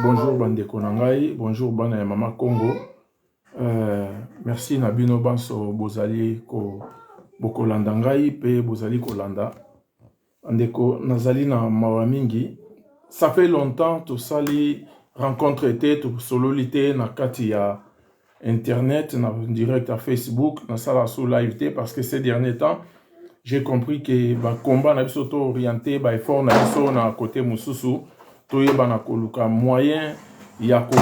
Bonjour Bandeko Nangai, bonjour Bana ya Mama Congo. Merci Nabino Banso Bozali ko Bokolanda Ngai pe Bozali Kolanda. Bandeko Nazali na mawa mingi. Ça fait longtemps to sali rencontre été to sololité na kati ya internet na direct à Facebook na sala sous live té parce que ces derniers temps j'ai compris que ba combat na biso to orienté ba effort na biso na côté mususu to yeba na koluka moyen ya ko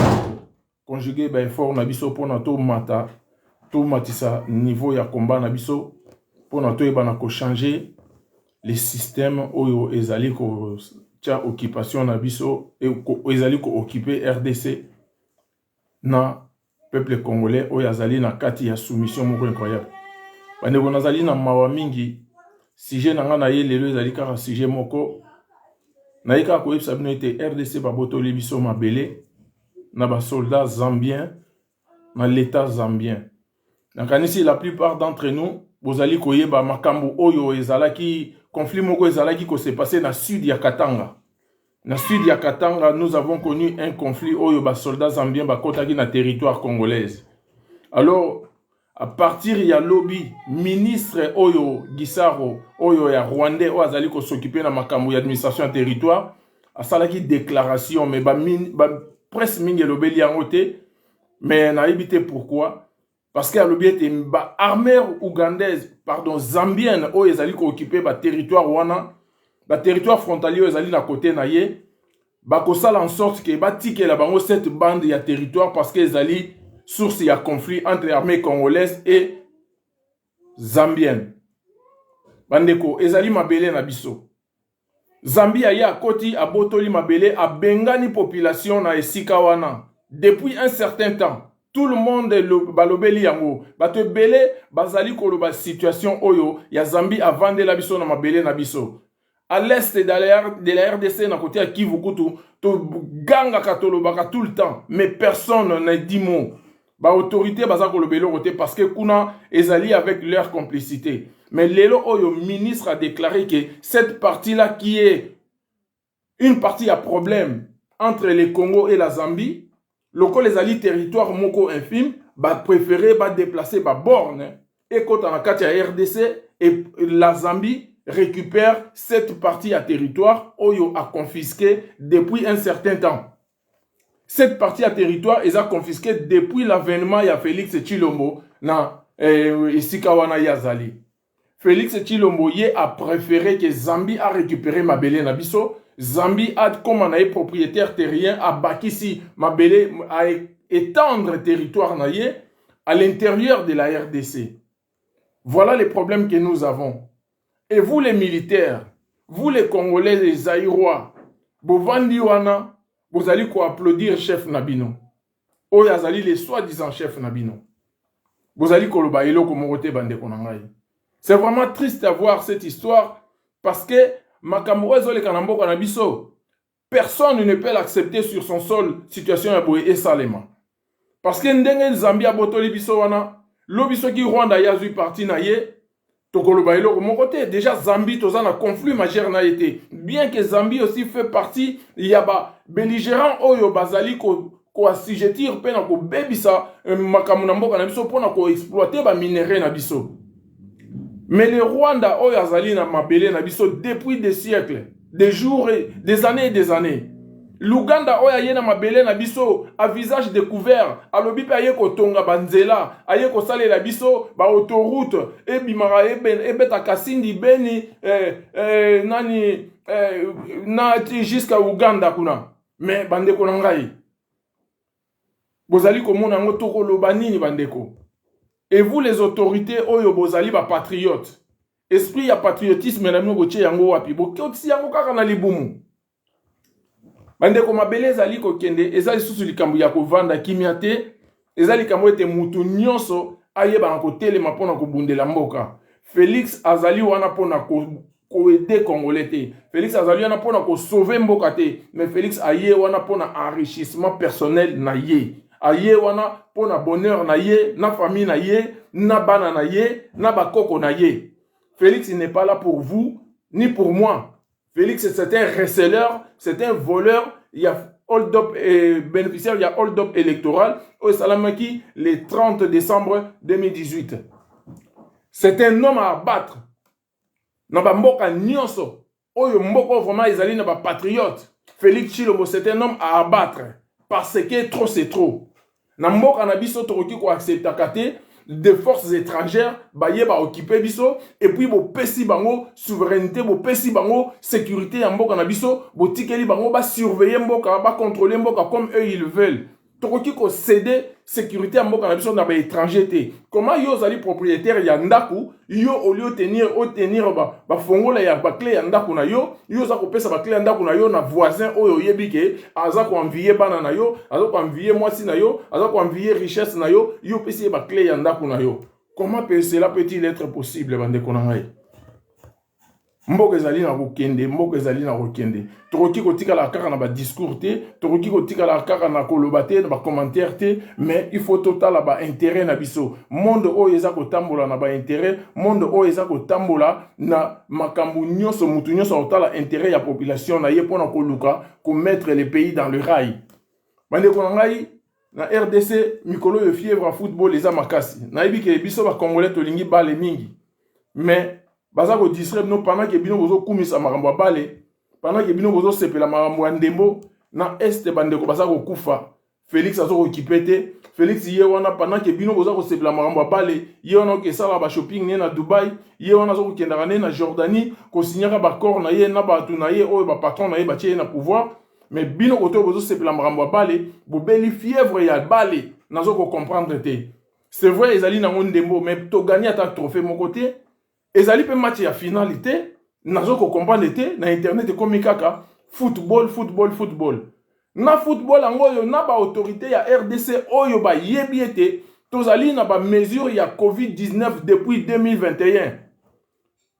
conjuguer ba effort na biso pona to mata to matisa niveau ya combat na biso pona to yeba na ko changer les systèmes oyo ezali ko tia occupation na biso et ezali ko occuper RDC na peuple congolais oyo azali na kati ya soumission moko incroyable. Bandeko nazali na mawa mingi sujet nanga na ye lelo ezali kaka sujet moko na yeka ko yebisa bino ete RDC babotoli biso mabele na ba soldats zambiens na l'état zambien. Nakanisi la plupart d'entre nous bozali koyeba makambo oyo ezalaki conflit moko ezalaki ko se passer na sud ya Katanga. Na sud ya Katanga, nous avons connu un conflit oyo ba soldats zambiens bakotaki na territoire congolaise. Alors à partir ya lobby ministre oyo Gisaro oyo ya Rwandais oyo azali ko s'occuper na makambo ya administration ya territoire asalaki déclaration mais ba presse mingi lobeli yango te mais na yebite pourquoi parce que lobby était ba armée ougandaise pardon zambienne oyo ezali ko occuper ba territoire wana ba territoire frontalier oyo ezali na côté na ye ba ko sala en sorte que ba tikela bango cette bande ya territoire parce que ezali source ya conflit entre l'armée congolaise et zambienne. Bandeko, ezali mabele na biso. Zambia ya koti abotoli mabele a bengani population na esika wana. Depuis un certain temps, tout le monde balobeli yango. Bato bele bazali koloba situation oyo ya Zambie avant de la biso na mabele na biso. À l'est de la RDC na côté à Kivukutu, to ganga katolobaka tout le temps, mais personne n'a dit mot. Ba autorité baza kolobelo côté parce que kuna ezali avec leur complicité. Mais lelo oyo ministre a déclaré que cette partie là qui est une partie à problème entre le Congo et la Zambie, local ezali territoire moko infime, ba préférer ba déplacer ba borne et quand on a kati ya RDC et la Zambie récupère cette partie à territoire oyo a confisqué depuis un certain temps. Cette partie à territoire est confisquée depuis l'avènement de Félix Tshilombo na Isikawana Yazali. Félix Tshilombo a préféré que Zambie a récupéré Mabele Nabiso. Zambie a comme un propriétaire terrien a bâti Mabele à étendre territoire naye à l'intérieur de la RDC. Voilà les problèmes que nous avons. Et vous les militaires, vous les Congolais, les Zaïrois, Bovandi wana vous allez quoi applaudir chef Nabino. Oyo azali les soi-disant chef Nabino. Vous allez koloba elo komorote bande konangai. C'est vraiment triste à voir cette histoire parce que makambo ezole kanambo kanabiso. Personne ne peut l'accepter sur son sol situation ya boye esalema. Parce que ndenge Zambia botoli biso wana, lobiso ki Rwanda yazui parti na ye de mon côté, déjà Zambie toza na conflit majeur na été. Bien que Zambie aussi fait partie, il y a ba belligérant oyo bazali ko assujettir pe na ko bebisa makamuna mboka na biso pona ko exploiter ba minerai na biso. Mais le Rwanda oyo azali na mabele na biso depuis des siècles, des jours et des années. L'Ouganda oya yena mabele na biso à visage découvert alobi pe aye ko tonga banzela aye ko sale la biso ba autoroute e bimara e beta kasindi beni nani na jusqu'à Ouganda kuna mais bandeko na ngai bozali komona ngo toko loba nini bandeko et vous les autorités oyo bozali ba patriotes esprit ya patriotisme na mino boche yango wapi bokoti yango kaka na libumu. Bandeko mabele ezali ko kende ezali susu likambo ya kovanda kimia te ezali likambo ete mutu nyonso ayeba na kotelema pona kobundela mboka. Félix azali wana pona ko aider congolais te. Félix azali wana pona ko sauver mboka te, mais Félix aye wana pona enrichissement personnel na ye. Aye wana pona bonheur na ye, na famille na ye, na bana na ye, na bakoko na ye. Félix n'est pas là pour vous ni pour moi. Félix, c'est un receleur, c'est un voleur. Il a hold-up et bénéficiaire, il y a hold-up électoral au Salamaki le 30 décembre 2018. C'est un homme à abattre. Naba mboka nyonso. Oyo mboko vraiment ezali na ba patriote. Félix Tshilombo, c'est un homme à abattre. Parce que trop c'est trop. Na mboka na biso tokoki ko accepter kate des forces étrangères baye ba occuper biso et puis bo pesi bango souveraineté, bo pesi bango sécurité ya mboka na biso, bo tikeli bango ba surveiller mboka, ba contrôler mboka comme eux ils veulent. Tokoki ko céder sécurité ya mboka na biso na ba étranger te. Comment yo zali propriétaire ya ndaku, yo au lieu tenir ba fongola ya ba clé ya ndaku na yo za ko pesa ba clé ya ndaku na yo na voisin oyo yebike aza ko envier bana na yo, aza ko envier mwasi na yo, aza ko envier richesse na yo pesi ba clé ya ndaku na yo. Comment cela peut-il être possible bande konangai? Mboka ezali na kokende, mboka ezali na kokende. Tokoki kotika la kaka na ba discours te, tokoki kotika la kaka na koloba te, na ba commentaire te, mais il faut total ba intérêt na biso. Monde oyo eza kotambola na ba intérêt, monde oyo eza kotambola na makambu nyonso mutu nyonso otala intérêt ya population na ye pona koluka ko mettre le pays dans le rail. Bande konangai na RDC mikolo yo fièvre football eza makasi. Na yebi ke biso ba congolais tolingi bale mingi. Mais baza ko distraire no pendant que bino bozo kumisa makambo bale, pendant que bino bozo sepela makambo ndembo na este bandeko baza ko kufa. Félix azo ko kipete, Félix ye wana pendant que bino bozo ko sepela makambo bale, ye wana ko sala ba shopping ne na Dubai, ye wana zo ko kendaka ne na Jordanie, ko signaka ba corps na ye na batu na ye oyo ba patron na ye ba tie na pouvoir, mais bino ko to bozo sepela makambo bale, bo beli fièvre ya bale, nazo ko comprendre te. C'est vrai ezali na ndembo, mais to gagner ta trophée mon côté. Ezali pe match ya finalité, nazo ko comprendre te na internet comme kaka football. Na football ango yo na ba autorité ya RDC oyo ba yebiete tozali na ba mesure ya COVID-19 depuis 2021.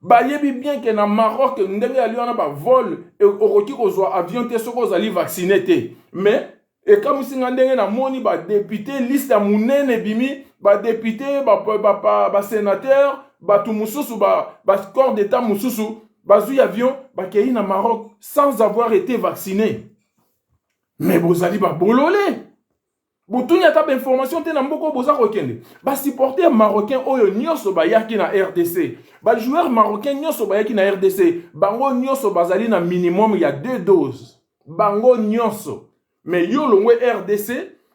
Ba yebi bien que na Maroc ndenge ali na ba vol et oroki ko zo avion te soko zali vacciné te. Mais et comme singa ndenge na moni ba député liste ya munene bimi ba député ba sénateur batu mususu ba corps d'état mususu bazui avion ba kei na Maroc sans avoir été vacciné. Mais bozali ba bololé. Botuni ata ba information te na mboko boza kokende. Ba supporter marocain oyo nyonso ba yaki na RDC. Ba joueur marocain nyonso ba yaki na RDC. Bango nyonso bazali na minimum ya 2 doses. Bango nyonso. Mais yo longwe RDC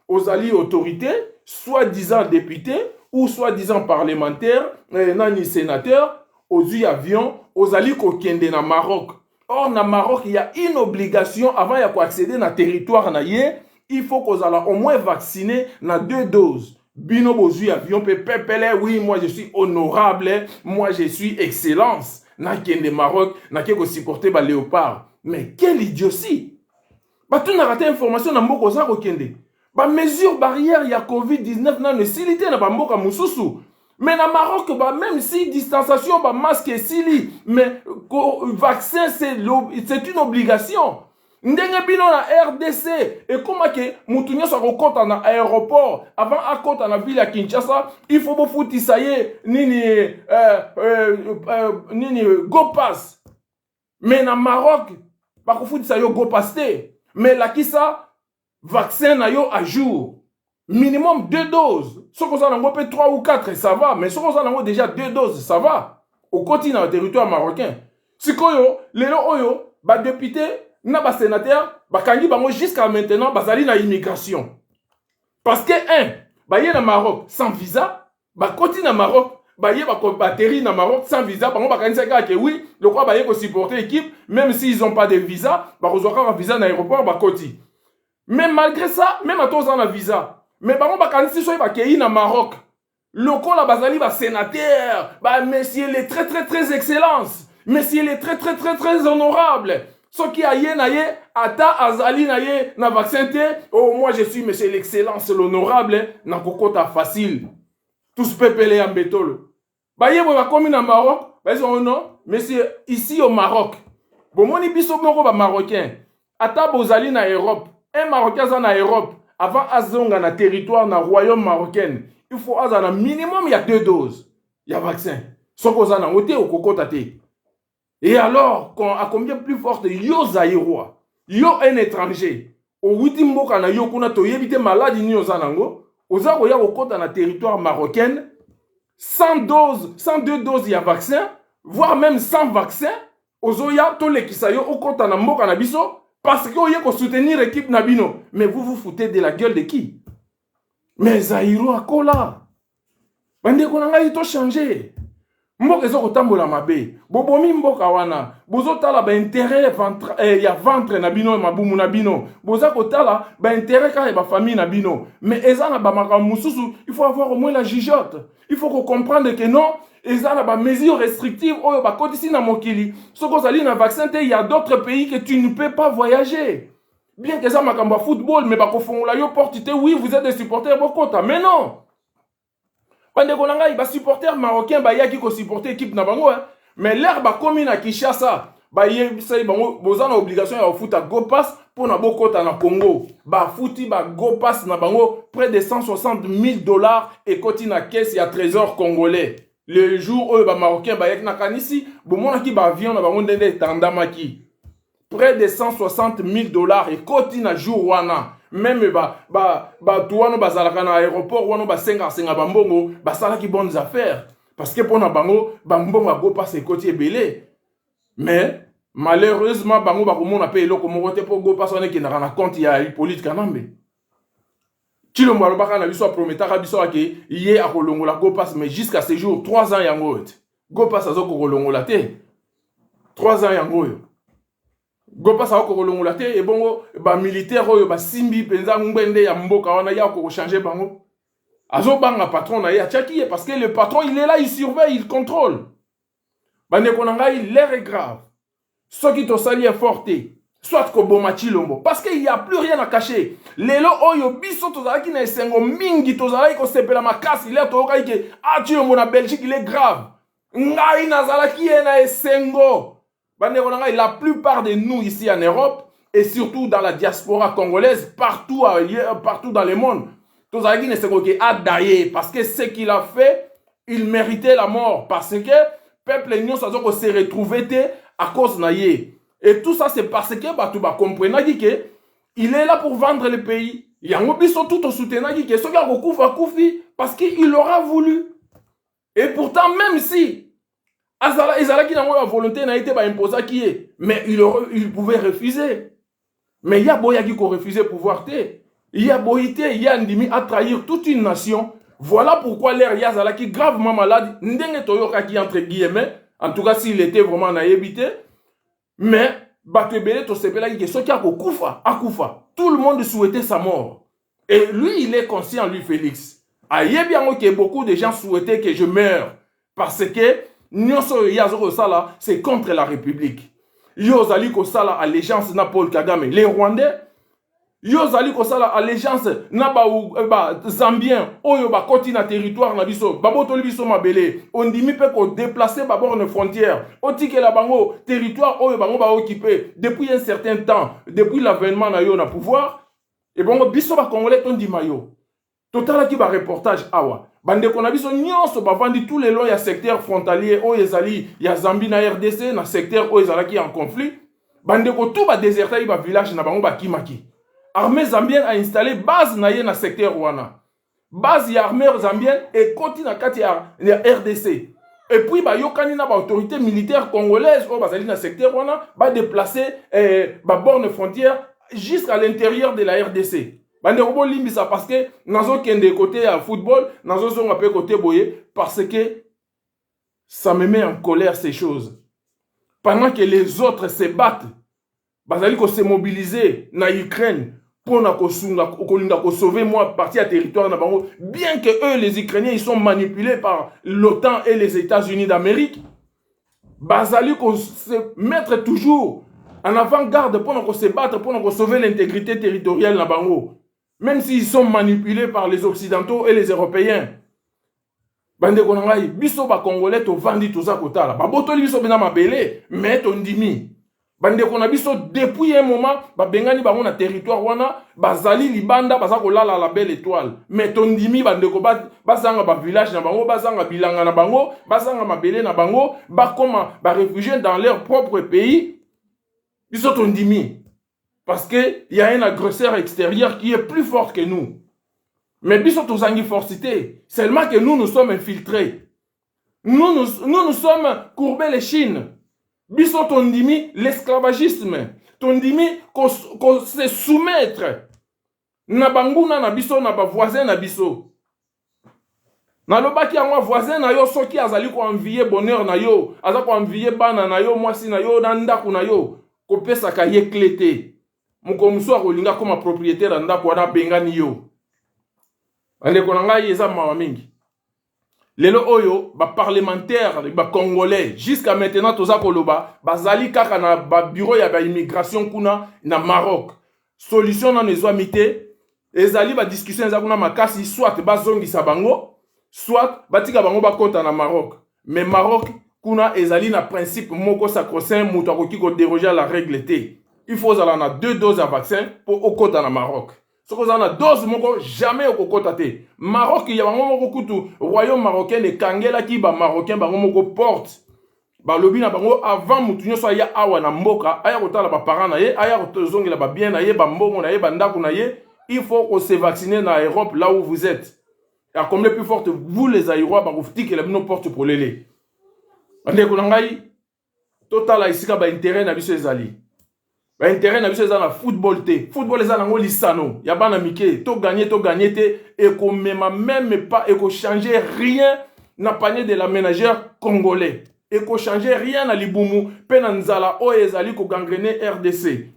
ozali autorité, soi-disant député ou soi-disant parlementaire, nani sénateur, aux avions, aux ali kokende na Maroc. Or, na Maroc, il y a une obligation avant de accéder na territoire na ye, il faut qu'on soit au moins vacciné na 2 doses. Bino bozu avion pepele, oui, moi je suis honorable, moi je suis excellence. Na kende Maroc, na keko supporter ba léopard. Mais quelle idiotie! Ba tout na raté information na mboko za kokende. Ba mesure barrière ya COVID-19 na necessité na ba mboka mususu. Mais na Maroc, bah, même si distanciation, bah, masque et sili, mais vaccin, c'est une obligation. Ndenge bino na RDC, et comment que moutounyo sa compte en aéroport, avant à compte en la ville à Kinshasa, il faut vous foutre ça y est, nini go pass. Mais na Maroc, bah, vous foutre ça yo go pass te. Mais là qui ça, vaccin na yo à jour. Minimum 2 doses. Si on a 3 ou 4, ça va. Mais si on a déjà 2 doses, ça va. Au continent, au territoire marocain. Si on a des députés, des sénateurs, jusqu'à maintenant, ils ont immigration. Parce que, ils sont au Maroc sans visa, ils continuent au Maroc, ils atterrissent au Maroc sans visa, oui, le quoi ils supporter l'équipe, même s'ils n'ont pas de visa, ils ont un visa dans l'aéroport, ils continuent. Mais malgré ça, même à tous, ils ont un visa. Mais par contre, si soyez bakei na Maroc, le col la bazali ba sénateur, bah monsieur il est très excellence, monsieur il est très honorable. Ce qui a yé na yé, ata azali na yé na vaccin te, oh moi je suis monsieur l'excellence, l'honorable, na kokota facile. Tous pepele en bétol. Bah yé ba komi na Maroc, bah ils ont non, monsieur ici au Maroc. Bon moni biso moko ba marocain, ata bozali na Europe, un marocain za na Europe. Avant azonga na territoire na royaume marocain, il faut azana minimum il y a 2 doses. Il y a vaccin. Soko zana ote au kokota te. Et alors, à combien plus forte yo zaïrois, yo un étranger, outi mboka na yo kuna toyebi te maladi ni oza nango, oza koya kokota na territoire marocaine 102 doses ya vaccin, voire même 100 vaccins, ozoya tolekisa yo okota na mboka na biso parce que oye ko soutenir équipe na bino. Mais vous vous foutez de la gueule de qui? Mais Zaïro akola. Bande ko nanga ito changer. Mboka ezo kotambola mabe. Bobomi mboka wana. Bozo tala ba intérêt ya ventre na bino mabumu na bino. Boza kotala ba intérêt ka ba famille na bino. Mais ezana ba makambo mususu, il faut avoir au moins la jugeote. Il faut comprendre que non, ezana ba mesures restrictives oyo ba kotisi na mokili. Soko zali na vaccin te, il y a d'autres pays que tu ne peux pas voyager. Bien que ça makambo football mais ba ko fongola yo porte te, oui, vous êtes des supporters bokota, mais non. Bande konanga ba supporter marocain ba yaki ko supporter équipe na bango, mais l'air ba komi na Kinshasa ba yebisa bango bozana obligation ya foot à go pass pour na bokota na Congo. Ba fouti ba go pass na bango près de 160 000 $ et koti na caisse ya trésor congolais. Le jour où ba marocain ba yaki na kanisi, bo mona ki ba avion na bango ndende tandamaki. Près de 160 000 $ et koti na jour wana. Même touano bazalaka na aéroport wano basenga bambongo basala ki bonnes affaires parce que pona bango bambongo go passe côté belé. Mais malheureusement bango bakomona pe eloko moko te po go passe on ki na compte ya Hippolyte Kanambe. Tilo mwalo baka na biso prometaka biso ke yé a kolongola go passe, mais jusqu'à ce jour 3 ans yango go passe azoko kolongola te. 3 ans yango go passe ako kolongola te, et bongo ba militaire oyo ba simbi penza ngwende ya mboka wana ya ko changer bango. Azo banga patron na ya tchaki parce que le patron il est là, il surveille, il contrôle. Bande konanga l'air est grave. Ce qui to sali est forté, soit ko bomachi lombo parce qu'il y a plus rien à cacher. Lelo oyo biso to zalaki na esengo mingi to zalaki ko sepela makasi le to ka ike ati yo na Belgique il est grave. Ngai na zalaki na esengo. La plupart de nous ici en Europe et surtout dans la diaspora congolaise, partout ailleurs, partout dans le monde, tous les ne sont parce que ce qu'il a fait, il méritait la mort parce que le peuple union s'est retrouvé à cause naïe. Et tout ça c'est parce que Batouba comprenait que il est là pour vendre le pays. Il y a un tout au soutien que ce gars parce qu'il aura voulu. Et pourtant même si Azala qui n'a pas la volonté n'a été imposé qui est, mais il pouvait refuser. Mais il y a Boya qui a refusé pouvoir te. Il y a Boyité, il y a Ndimi à trahir toute une nation. Voilà pourquoi l'air Yazala qui est gravement malade, Ndenge Toyoka qui entre guillemets, en tout cas s'il était vraiment naïbité, mais Batebele Tosepela qui est ce qui a Akufa. Tout le monde souhaitait sa mort. Et lui, il est conscient, lui, Félix. Aïe bien que beaucoup de gens souhaitaient que je meure. Parce que c'est contre la République. Yozali Kosala allégeance na Paul Kagame, les Rwandais. Yozali Kosala allégeance na Zambien, oyo ba koti na territoire na biso, babotoli biso mabele. On dit mi pe ko déplacer ba borne frontière. Otike la bango territoire oyo bango ba occupé depuis un certain temps, depuis l'avènement na yo na pouvoir. Et bango biso ba congolais ton di mayo. Total qui ba reportage awa. Bande qu'on a vu son nyonso bavandi tous les longs ya secteur frontalier o ezali ya Zambie na RDC na secteur o ezala qui en conflit. Bande ko tout ba déserter ba village na bango ba kimaki. Armée zambienne a installé base na ye na secteur wana. Base ya armée zambienne et continue na kati ya RDC. Et puis ba yokani na ba autorité militaire congolaise o bazali na secteur wana ba déplacer ba borne frontière jusqu'à l'intérieur de la RDC. Bande robo limbisa parce que nazo kende côté à football, nazo zonga pe côté boye parce que ça me met en colère ces choses. Pendant que les autres se battent, bazali ko se mobiliser na Ukraine pour na ko sunga ko sauver moi partie à territoire na bango, bien que eux les Ukrainiens ils sont manipulés par l'OTAN et les États-Unis d'Amérique. Bazali ko se mettre toujours en avant-garde pour na se battre pour na sauver l'intégrité territoriale na bango. Même s'ils sont manipulés par les Occidentaux et les Européens. Bande konangai, biso ba Congolais to vandi to za kotala. Ba botoli biso bena mabele, mais to ndimi. Bande kona biso depuis un moment, ba bengani ba na territoire wana, bazali libanda baza kolala la belle étoile. Mais to ndimi bande ko bazanga ba village na bango, bazanga bilanga na bango, bazanga mabele na bango, ba koma ba réfugiés dans leur propre pays. Biso to ndimi. Parce qu'il y a un agresseur extérieur qui est plus fort que nous. Mais biso tozangi forcité. Seulement que nous sommes infiltrés. Nous sommes courbés les chines. Biso tondimi l'esclavagisme. Tondimi qu'on se soumettre. Na banguna na biso na ba voisin na biso. Na lobaki ya voisin na yo soki azali ko envier bonheur na yo, aza ko envier bana na yo, mwasi na yo, na ndako na yo, ko pesa ka ye clété. Moko muso akolinga comme propriétaire ndako wana bengani yo. Ande ko ngai eza mawa mingi. Lelo oyo ba parlementaire ba congolais jusqu'à maintenant toza koloba bazali kaka na ba bureau ya ba immigration kuna na Maroc. Solution na nezo mité ezali ba discussion za kuna makasi soit bazongisa bango soit batika bango bakota na Maroc. Mais Maroc kuna ezali na principe moko sacro-saint muto akoki ko déroger à la règle té. Il faut zala na 2 doses de vaccin pour okota na Maroc. Ce qu'on a dose moko jamais au kokotate. Maroc il y a bango moko kutu royaume marocain le kangela ki ba marocain bango moko porte. Ba lobi na bango avant mutu nyoso ya awa na mboka aya kotala ba parents na ye aya kotozongela ba bien na ye ba mbongo na ye ba ndako na ye. Il faut qu'on se vacciner dans l'Europe là où vous êtes. Et comme les plus fortes, vous les aïrois, vous dites que les nos portes pour les lait. On est qu'on a total ici ba intérêt na biso ezali. Ba intérêt na biso ezali na football té. Football ezali ngo lisano. Ya bana mike, to gagner té et qu'on même pas et qu'on changer rien na panier de la ménagère congolais. Et qu'on changer rien na libumu pena nzala o ezali ko gangrener RDC.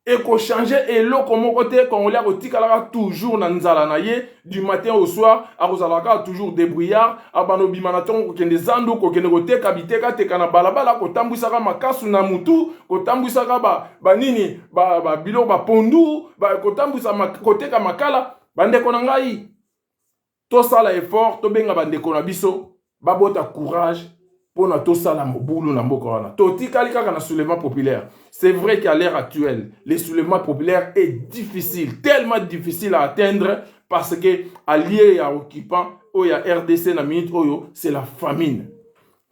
Et qu'on changeait et l'eau comme côté quand on l'a retikala toujours dans nzala na ye du matin au soir a rozalaka toujours débrouillard abano bimanaton ko kende zando ko kende kote kabiteka te kana balabala ko tambusaka makasu na mutu ko tambusaka ba nini ba bilo ba pondu ba ko tambusa kote ka makala bande ko ngai to sala effort to benga bande ko na biso babota courage pour na to sala mobulu na mboka wana to tikali kaka na soulèvement populaire. C'est vrai qu'à l'heure actuelle le soulèvement populaire est difficile, tellement difficile à atteindre parce que allié à occupant ou ya RDC na minute oyo c'est la famine.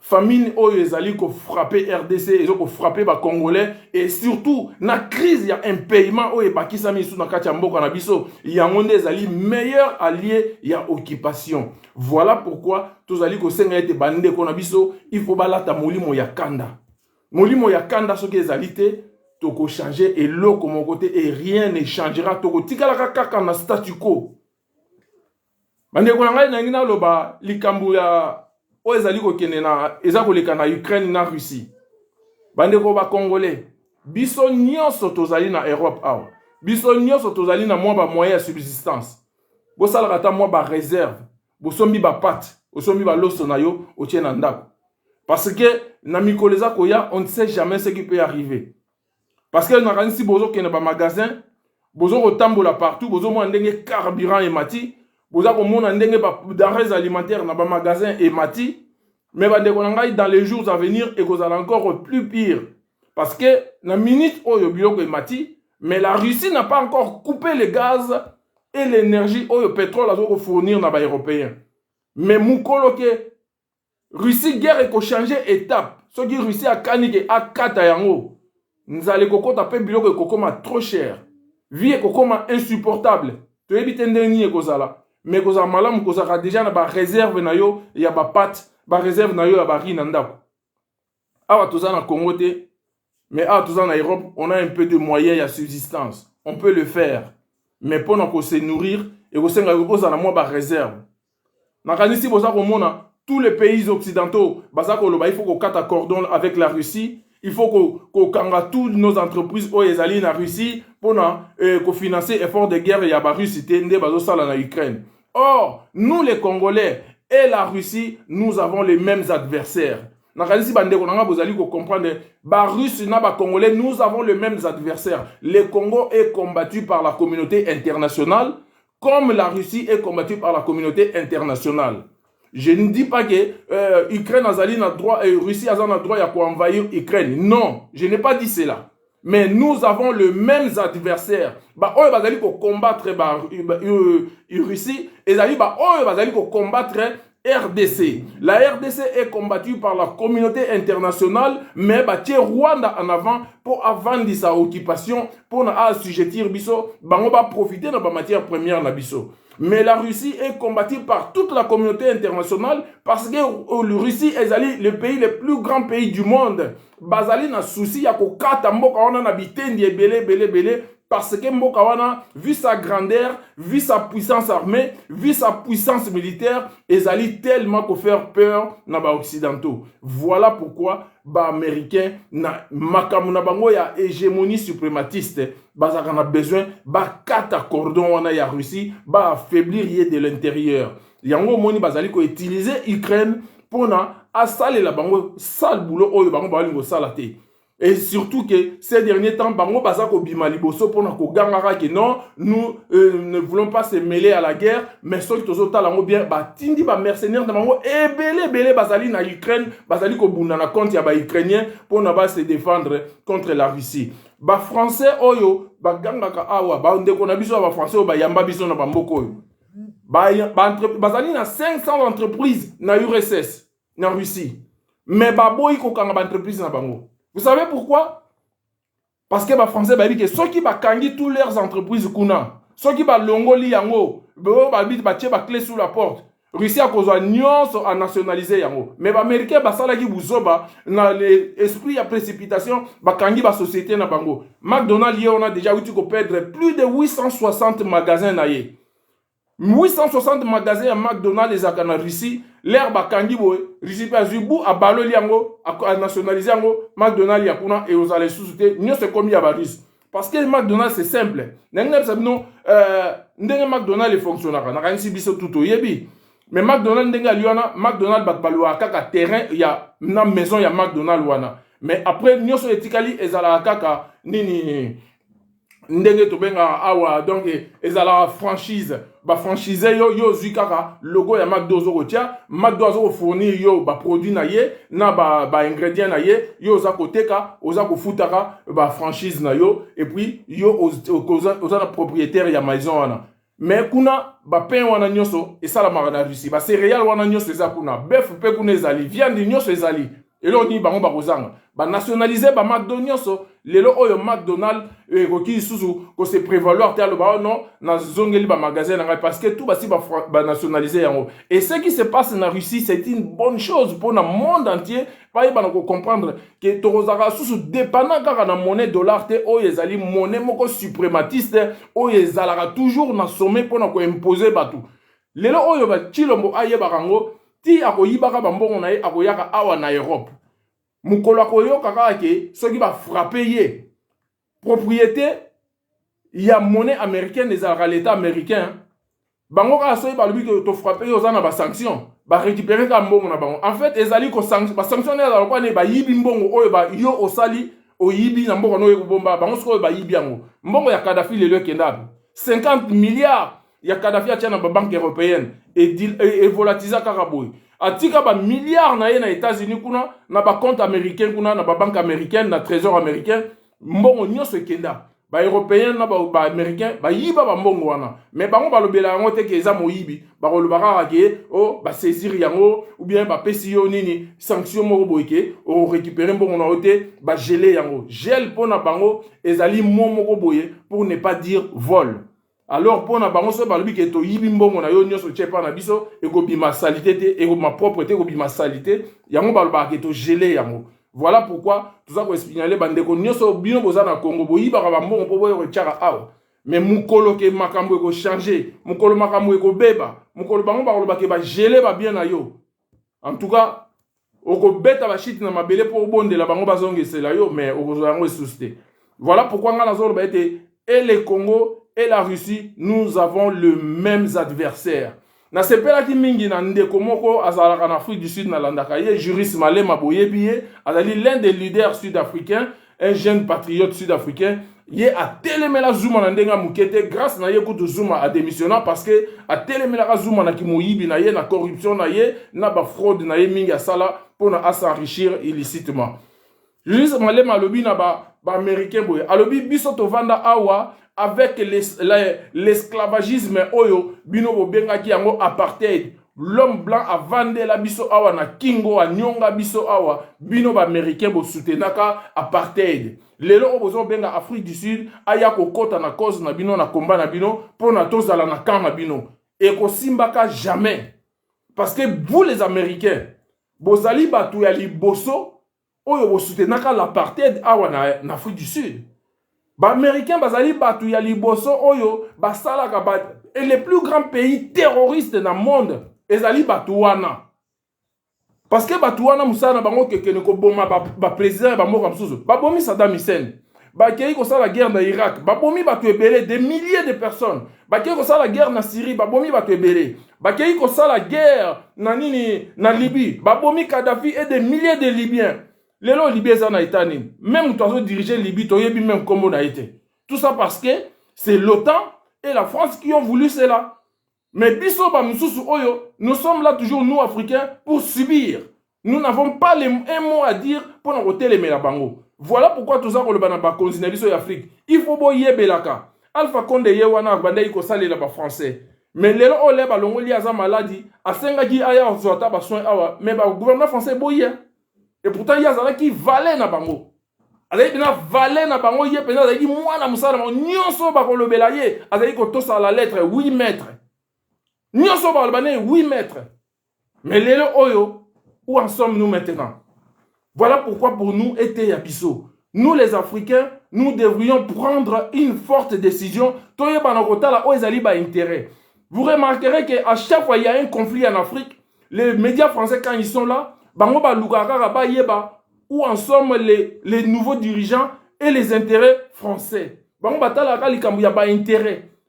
Famine oyo ezali ko frapper RDC, ezo ko frapper ba congolais et surtout na crise ya impayement oyo bakisa misu na kati ya mboka na biso yangonde ezali meilleur allié ya occupation. Voilà pourquoi tozali ko senga ete bande ko na biso il faut balata molimo ya kanda. Molimo ya kanda soki ezali te toko changer et l'eau comme côté et rien ne changera toko tikala kaka na statu quo. Bande ko ngai na ngina loba likambu ya o ezali ko kende na eza ko leka na Ukraine na Russie. Bande ko ba congolais biso nyonso tozali na Europe awa. Biso nyonso tozali na mwa ba moyen ya subsistance. Bo sala kata mwa ba réserve. Bo sombi ba pâte, bo sombi ba loso na yo o tien na ndako. Parce que na mikoleza koya on ne sait jamais ce qui peut arriver. Parce que na kanisi bozo kende ba magasin, bozo ko tambola partout, bozo mo ndenge carburant et mati. Vous avez des denrées alimentaires dans les magasins et mati, mais dans les jours à venir, et vous allez encore plus pire. Parce que dans la minute où il y a mati, mais la Russie n'a pas encore coupé le gaz et l'énergie où le pétrole à fournir dans les Européens. Mais moukolo que Russie guerre et changer étape. Ce qui Russie a caniqué à 4 yango. Nous allons coco taper bilo que coco ma trop cher. Vie et coco ma insupportable. Tu évites un dernier cause-là. Mais koza malam koza déjà na ba réserve na yo ya ba pâte ba réserve na yo ya ba riz na ndako awa toza na Congo te mais awa toza na Europe on a un peu de moyens ya subsistance on peut le faire mais pour ko se nourrir et ko senga koza na moi ba réserve na kanisi boza ko mona tous les pays occidentaux baza ko loba il faut ko kata cordon avec la Russie. Il faut qu'on kanga toutes nos entreprises où ils allaient en Russie pour financer l'effort de guerre et la Russie en Ukraine. Or, nous les Congolais et la Russie, nous avons les mêmes adversaires. Vous allez comprendre, la Russie et la Congolais, nous avons les mêmes adversaires. Le Congo est combattu par la communauté internationale, comme la Russie est combattue par la communauté internationale. Je ne dis pas que Ukraine a droit et Russie a droit à envahir Ukraine. Non, je n'ai pas dit cela. Mais nous avons les mêmes adversaires. Bah, eux, ils vont combattre Russie et ils vont combattre RDC. La RDC est combattue par la communauté internationale, mais batie Rwanda en avant pour avant de sa occupation, pour assujettir biso, bango ba profiter de la matière première na biso. Mais la Russie est combattue par toute la communauté internationale parce que la Russie est le pays le plus grand pays du monde. Bazali na souci ya ko kata mboka wana na bitendi belé parce que mboka wana, vu sa grandeur, vu sa puissance armée, vu sa puissance militaire, ezali tellement ko faire peur na ba occidentaux. Voilà pourquoi ba américain na makamu na bango ya hégémonie suprématiste, bazaka na besoin ba kata cordon wana ya Russie, ba affaiblir yé de l'intérieur. Yango moni bazali ko utiliser Ukraine pour na asale la bango sale boulot oyo bango ba lingo salate. Et surtout que ces derniers temps, bango bazako bima liboso pour na ko gangara que non, nous ne voulons pas se mêler à la guerre, mais ceux qui sont là bien ba tindi ba mercenaires de bango et belé bazali na Ukraine, bazali ko bunda na compte ya ba ukrainien pour na ba se défendre contre la Russie. Ba français oyo ba gangaka awa ba ndeko na biso ba français ba yamba biso na bamboko oyo. Bazali na 500 entreprises na URSS na Russie. Mais baboyi ko kanga ba entreprise na bango. Vous savez pourquoi? Parce que les Français disent que ceux qui ont toutes leurs entreprises, ceux qui ont longoli yango, ba clé sous la porte. Russie a causé nyonso à nationaliser yango. Mais les Américains basala ki buzoba na l'esprit à précipitation, ba kangi ba société na bango. McDonald's on a déjà eu ko perdre plus de 860 magasins na ye. 860 magasins à McDonald's et à Russie, l'air bakangi boy, Russie pa zubu a balo liango, a nationaliser yango, McDonald's yakuna et aux allées sous-souter, n'y c'est comme ya baris. Parce que McDonald's c'est simple. N'engem sabino ndenge McDonald's est fonctionnera, na kanisi biso tuto yebi. Mais McDonald's ndenge liona, McDonald's bakbalu kaka terrain ya na maison ya McDonald's wana. Mais après n'y so etikali ezala kaka nini ndenge to benga awa donc ezala franchise ba franchise yo zikaka logo ya McDo zo kotia McDo zo fournir yo ba produit na ye na ba ingrédients na ye yo za koteka oza ko futaka ba franchise na yo et puis yo oza na propriétaire ya maison wana. Mais kuna ba pain wana nyoso esala na Russie ba céréales wana nyoso eza kuna bœuf pe kuna ezali viande nyoso ezali elo ni bango ba kozanga ba nationaliser ba McDo nyoso lelo oyo McDonald's qui susu ko se prévaloir talo ba non na zongeli ba magasin na parce que tout basi ba nationaliser yango. Et ce qui se passe en Russie c'est une bonne chose pour le monde entier pa y ba ko comprendre que tozaka susu dépendant kaka na monnaie dollar te oyo ezali monnaie moko suprématiste oyo ezalaka toujours na sommet pour na ko imposer batu. Lelo oyo ba chilombo aye barango ti akoyibaka bambongo na ye akoyaka awa na Europe. Mukolo akoyoka kaka ke soki ba frapper ye propriété ya monnaie américaine ezalaka l'état américain bango kaka soki balobi ke to frapper yo oza na ba sanction ba récupérer ka mbongo na bango. En fait ezali ko ba sanctionner ezala kwa ne ba yibi mbongo oyo ba yo osali oyibi na mbongo no ekobomba bango siko ba yibi yango mbongo ya Kadhafi lelo kenda 50 milliards ya Kadhafi atia na ba banque européenne et volatisa kaka boy atika ba milliards na ye na États-Unis kuna na ba compte américain kuna na ba banque américaine na trésor américain mbongo nyonso ekenda ba européen na ba américain ba yiba ba mbongo wana mais bango balobela yango te ke eza moyibi ba kolobaka ke o ba saisir yango ou bien ba pesi yo nini sanction moko boyeke o récupérer mbongo na ote ba geler yango gel pona bango ezali moko boye pour ne pas dire vol. Alors pour na bango so balobi ke to yibi mbongo na yo nyonso tchepa na biso ekobima salité te ekobima propreté ekobima salité yango balobaka ke to geler yango. Voilà pourquoi tout ça ko expliquer bandeko nyonso bino boza na Congo boyibaka ba mbongo po boyo tchaka awa. Mais mukolo ke makambo eko changer, mukolo makambo eko beba, mukolo bango ba ke ba geler ba bien na yo. En tout cas, oko beta ba shit na mabele pour bondela bango bazongesela yo mais oko yango esuste. Voilà pourquoi ngana zo ba été et le Congo et la Russie, nous avons les mêmes adversaires. Na sepela ki mingi na ndeko moko azalaka en Afrique du Sud na landaka ye juriste Malema Boyebiye azali l'un des leaders sud-africains, un jeune patriote sud-africain. Ye a telemela Zuma na ndenga mukete grâce na ye kutu Zuma a démissionné parce que a telemela Zuma na kimoyibi na ye na corruption na ye na ba fraude na ye mingi asala pour na s'enrichir illicitement. Juriste Malema alobi na ba américain boye alobi biso tovanda awa avec l'esclavagisme oyo bino bobengaki yango apartheid l'homme blanc a vendu la biso awa na kingo a nyonga biso awa bino ba américain bo soutenaka apartheid. Lelo obozo benga Afrique du Sud aya ko kota na cause na bino na combat na bino pour na tozala na camp na bino et ko simbaka jamais parce que vous les américains bozali batu ya liboso oyo bo soutenaka l'apartheid awa na Afrique du Sud. Ba américain bazali batu ya liboso oyo basalaka ba et les plus grands pays terroristes dans le monde ezali batu wana. Parce que batu wana musana bango kekene ko boma ba président ba moko msusu. Ba bomi Saddam Hussein. Ba kei ko sala guerre na Irak, ba bomi batu ebele des milliers de personnes. Ba kei ko sala guerre na Syrie, ba bomi batu ebele. Ba kei ko sala guerre na nini na Libye, ba bomi Kadhafi et des milliers de Libyens. Lelo Libye za na itani. Même toi diriger Libye, toyebi même comme on a été. Tout ça parce que c'est l'OTAN et la France qui ont voulu cela. Mais biso ba msusu oyo, nous sommes là toujours nous Africains pour subir. Nous n'avons pas un mot à dire pour nous roter les mélabango. Voilà pourquoi tout ça, on biso Afrique. Il faut boyer belaka. Alpha Condé yewana banda iko sale la ba français. Mais lelo ole ba longo li aza maladie, asenga gi aya ozota ba soin awa, mais ba gouvernement français boye. Et pourtant il y a zala qui valait na bango. Azali bina valait na bango ye pena azali mwana musala mo nyonso ba kolobela ye, azali ko tosa la lettre 8 mètres. Nyonso ba kolobane 8 mètres. Mais lelo oyo, où en sommes-nous maintenant? Voilà pourquoi pour nous, nous les Africains, nous devrions prendre une forte décision. Vous remarquerez qu'à chaque fois il y a un conflit en Afrique, les médias français quand ils sont là, où en sommes les nouveaux dirigeants et les intérêts français.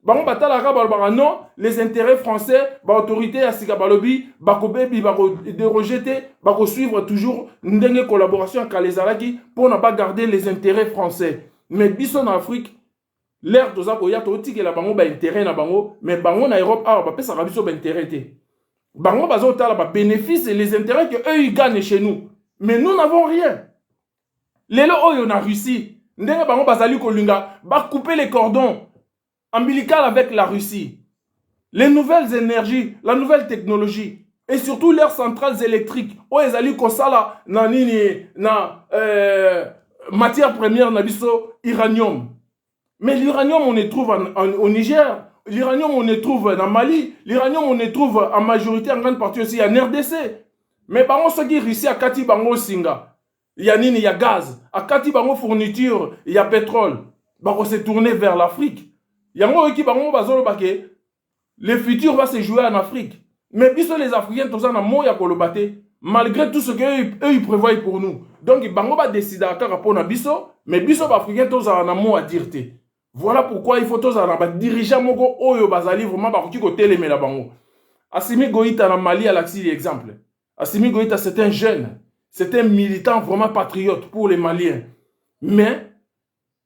Non, les intérêts français, l'autorité à Sikabalobi, Bakobebi, de rejeter, suivre toujours une collaboration avec les Arabes pour ne pas garder les intérêts français. Mais bison en Afrique, l'air de Zako Yato, que la bango ba intérêt na bango, mais bango na Europe, ah, ba pesa rabiso ba intérêt te. Bango bazo tala ba bénéfice et les intérêts que eux ils gagnent chez nous. Mais nous n'avons rien. Lelo oyo na Russie, ndenge bango bazali kolinga, ba couper les cordons umbilical avec la Russie, les nouvelles énergies, la nouvelle technologie et surtout leurs centrales électriques. Oh, ils allaient comme ça là, matière première, nabiso uranium. Mais l'uranium on le trouve au Niger, l'uranium on le trouve dans Mali, l'uranium on le trouve en majorité en grande partie aussi en RDC. Mais par contre, ce qui est Russie à Kati Bango Singa, il y a nini, il y a gaz, à Kati Bango fourniture, il y a pétrole. Bango s'est tourné vers l'Afrique. Le futur va se jouer en Afrique. Mais puisque les Africains, tous en ont malgré tout ce qu'eux ils prévoient pour nous. Donc, ils vont décider à rapport à Bisso, mais Bisso Africains, tous en ont à dire. Voilà pourquoi il faut tous en avoir dirigeant Mogo Oyo Bazali, vraiment, qui côté les Mélabango. Assimi Goïta dans Mali, à l'axi l'exemple. Assimi Goïta, c'est un jeune, c'est un militant vraiment patriote pour les Maliens. Mais,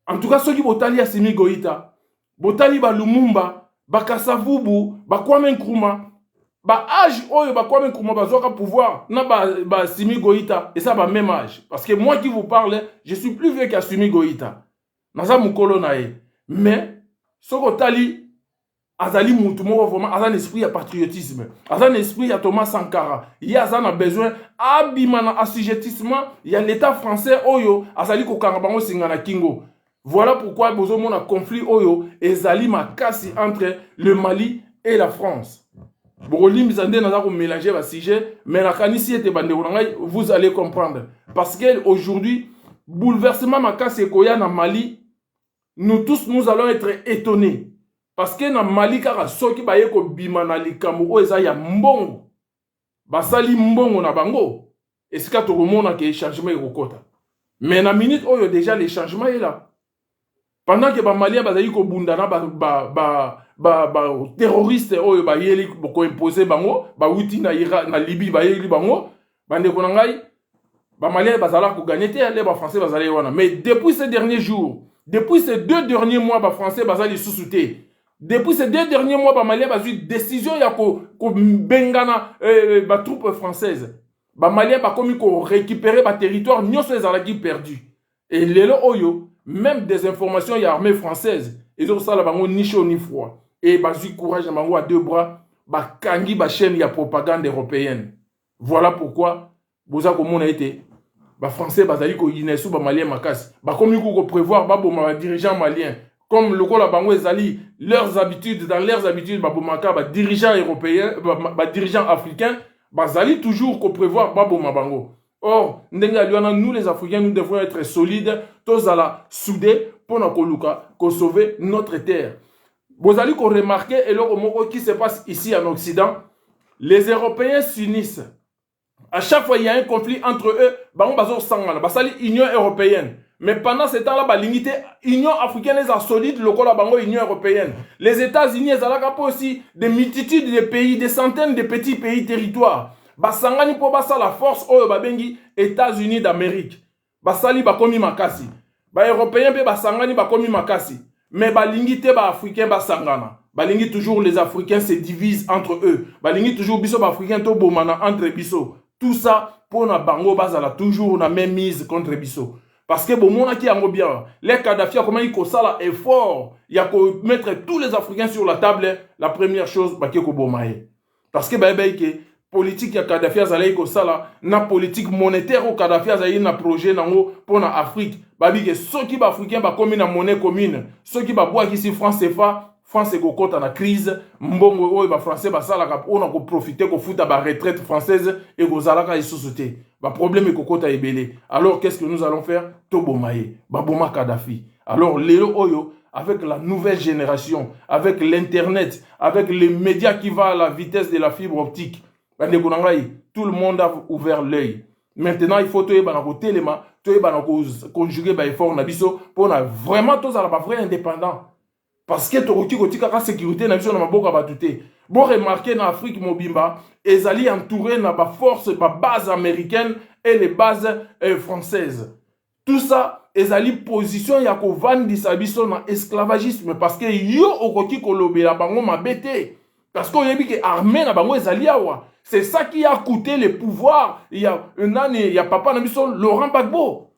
en tout cas, ceux qui vont aller à Assimi Goïta, Botali ba Lumumba, ba Kasavubu, ba Kwame Nkrumah, ba âge oyo ba Kwame Nkrumah bazoka pouvoir na ba Simi Goïta et ça ba même âge parce que moi qui vous parle, je suis plus vieux qu'Assimi Goïta. Naza mukolo nae. Mais soko tali azali mutu moko vraiment azan esprit ya patriotisme, azan esprit ya Thomas Sankara. Il azan a besoin abimana assujettissement, il y a l'état français oyo azali ko kanga bango singana kingo. Voilà pourquoi nous avons un conflit oyo et zali makasi entre le Mali et la France. Vous allez comprendre. Parce qu'aujourd'hui, bouleversement makasi koya na Mali, nous tous nous allons être étonnés. Parce que na Mali kaka soki baye ko bima na likambo o eza ya mbongo. Basali mbongo na bango. Et c'est quand on a que changement est kokota. Mais na minute oyo déjà le changement est là. Pendant que les Maliens bazali ko bundana terroristes oyo ba yeli ko imposer bango ba wuti na Libye ba yeli bango bande ko ngai ba Maliens bazala ko gagner te les Français bazali wana. Mais depuis ces derniers jours, depuis ces 2 derniers mois ba Français bazali sous-souté. Depuis ces 2 derniers mois ba Maliens bazu décision ya ko bengana ba troupes françaises. Ba Maliens ba komi ko récupérer ba territoire nyonso ezalaki perdu. Et lelo oyo même des informations, il y a l'armée française. Ils ont ça là, ni chaud ni froid. Et basu courage à 2 bras bakangi ba chaîne ya propagande européenne. Voilà pourquoi boza komona été ba français bazali ko inesu ba malien makasi ba komi ko prévoir ba boma dirigeant malien comme le la bango ezali leurs habitudes dans leurs habitudes ba bomaka ba dirigeant européen ba dirigeant africain bazali toujours ko prévoir ba boma bango. Or nous les Africains nous devons être solides tous à la soudés pour na koluka ko sauver notre terre. Bozali ko remarquer et le qui se passe ici en Occident, les Européens s'unissent. À chaque fois, il y a un conflit entre eux. Basali Union européenne. Mais pendant ce temps-là, l'Union africaine est solide, l'Union européenne. Les États-Unis, ils ont aussi des multitudes de pays, des centaines de petits pays, territoires. Basangani po basa la force oyo babengi États-Unis d'Amérique. Basali bakomi makasi. Ba Européens pe basangani bakomi makasi. Mais balingi te ba Africains basangana. Balingi toujours les Africains se divisent entre eux. Balingi toujours biso ba Africains to bomana entre biso. Tout ça, pour na bango bazala toujours na même mise contre biso. Parce que bon, mon qui a bien, les Kadhafi, comment ils ça effort, il y a qu'à mettre tous les Africains sur la table. La première chose, bah, parce que que politique ya Kadhafi azali ko sala na politique monétaire au Kadhafi azali na projet nango pour na Afrique. Babi que ceux qui ba africains ba comme na monnaie commune, ceux qui ba boire ici France CFA. France est en la crise, mbongo oyo ba français ba sala ka on a ko profiter ko futa ba retraite française et ko zalaka isosote. Ba problème est kokota ebele. Alors qu'est-ce que nous allons faire? Tobomaye, ba boma Kadhafi. Alors lelo oyo avec la nouvelle génération, avec l'internet, avec les médias qui vont à la vitesse de la fibre optique. Tout le monde a ouvert l'œil. Maintenant, il faut conjuguer les efforts pour vraiment tous à la vraie indépendant. Parce que la sécurité na biso na maboka batute. Bon remarquer en Afrique mobimba, ils allaient entourer na ba force, ba base américaine et les bases françaises. Tout ça, ils allaient position ya ko vandi sa biso na esclavagisme parce que yo okoki kolobela bango mabete. Parce qu'on a dit que l'armée na bango ezali awa. C'est ça qui a coûté le pouvoir. Il y a un an, il y a papa na biso Laurent Gbagbo.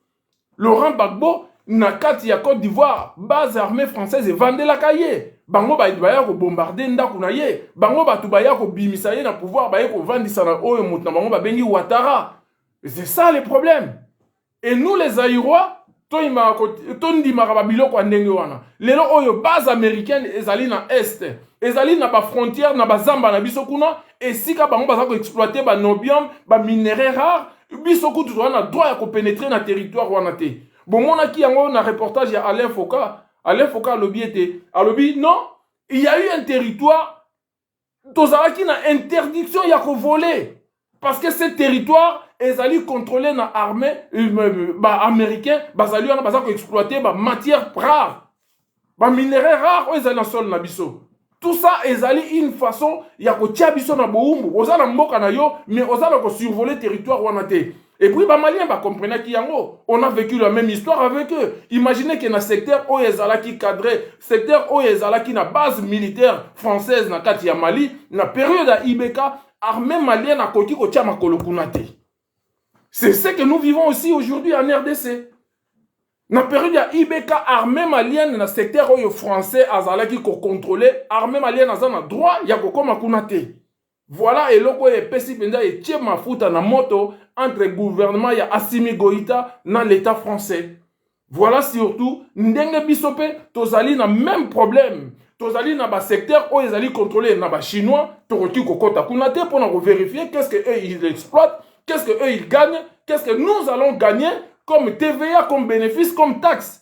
Laurent Gbagbo na kati ya Côte d'Ivoire, base armée française et vende la cahier. Bango ba baya ko bombarder ndaku na ye. Bango ba tu baya ko bimisa ye na pouvoir baya ko vendre ça na oyo mutna bango ba bengi Ouattara. C'est ça le problème. Et nous les Aïrois, tondi marababilo kwa ndenge wana. Lelo oyo base américaine ezali na est. Ezali na ba frontière na ba zamba na biso kuna et sika bango baza ko exploiter ba nobium, ba minerais rares, biso ku tu na droit ya ko pénétrer na territoire wana te. Bon, mon qui a un reportage à Alain Foka. Alain Foka lobby était. À lobby, non, il y a eu un territoire. Tozaraki na interdiction il y a qu'on voler. Parce que ce territoire, ils allaient contrôler na armée américaine, bazali on a besoin d'exploiter ba matière rare, ba minéraux rares, ils allaient sol na biso. Tout ça, ils allaient une façon, il y a qu'on tia biso na boumbu, aux ala mboka na yo, mais aux ala qu'on survoler territoire wanate. Et puis, les Maliens comprenaient qu'on a vécu la même histoire avec eux. Imaginez qu'il y a un secteur où ils allaient qui cadré, secteur où ils allaient qui na base militaire française na Katia Mali, na période à Ibeka, armée malienne a koki ko tiama kolokunate. C'est ce que nous vivons aussi aujourd'hui en RDC. Na période à Ibeka, armée malienne na secteur où français azala qui ko contrôler, armée malienne azana droit ya kokoma kunate. Voilà, et loko e pesi penda e tie mafuta na moto entre le gouvernement ya Assimi Goïta na l'état français. Voilà surtout, ndenge bisope, tozali na même problème. Tozali na ba secteur où ils allaient contrôler na ba chinois, toroti kokota kunate pour nous vérifier qu'est-ce que eux ils exploitent, qu'est-ce que eux ils gagnent, qu'est-ce que nous allons gagner comme TVA, comme bénéfice, comme taxe.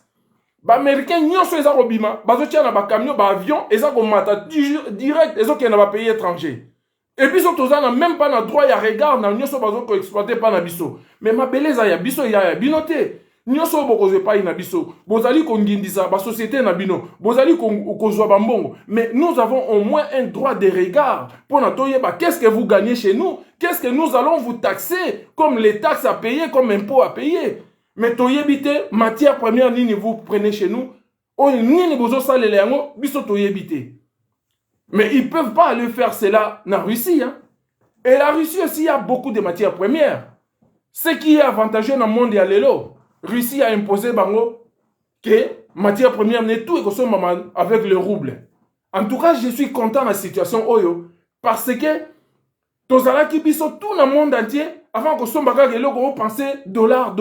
Ba américains nyonso eza robima, bazo tia na ba camion, ba avion, eza ko mata direct, ezo ke na ba pays étranger. Et puis, surtout, on n'a même pas le droit à regard, nous ne sommes pas exploité par Nabiso. Mais ma beleza ya biso ya binote. Nous ne sommes pas Nabiso. Bozali kongindisa, la société Nabino. Bozali kozwa bambongo. Mais nous avons au moins un droit de regard. Pour nous qu'est-ce que vous gagnez chez nous? Qu'est-ce que nous allons vous taxer? Comme les taxes à payer, comme impôts à payer. Mais toyebite, matière première, ni vous prenez chez nous. Oh, ni bozo sale leango, biso toyebite. Mais ils ne peuvent pas aller faire cela en Russie. Hein? Et la Russie aussi, il y a beaucoup de matières premières. Ce qui est avantageux dans le monde, il y a l'élo. Russie a imposé bango que matières premières n'est tout et que avec le rouble. En tout cas, je suis content de la situation Oyo. parce que tozala ki biso tout le monde entier avant que somba kaka eloko penser dollar.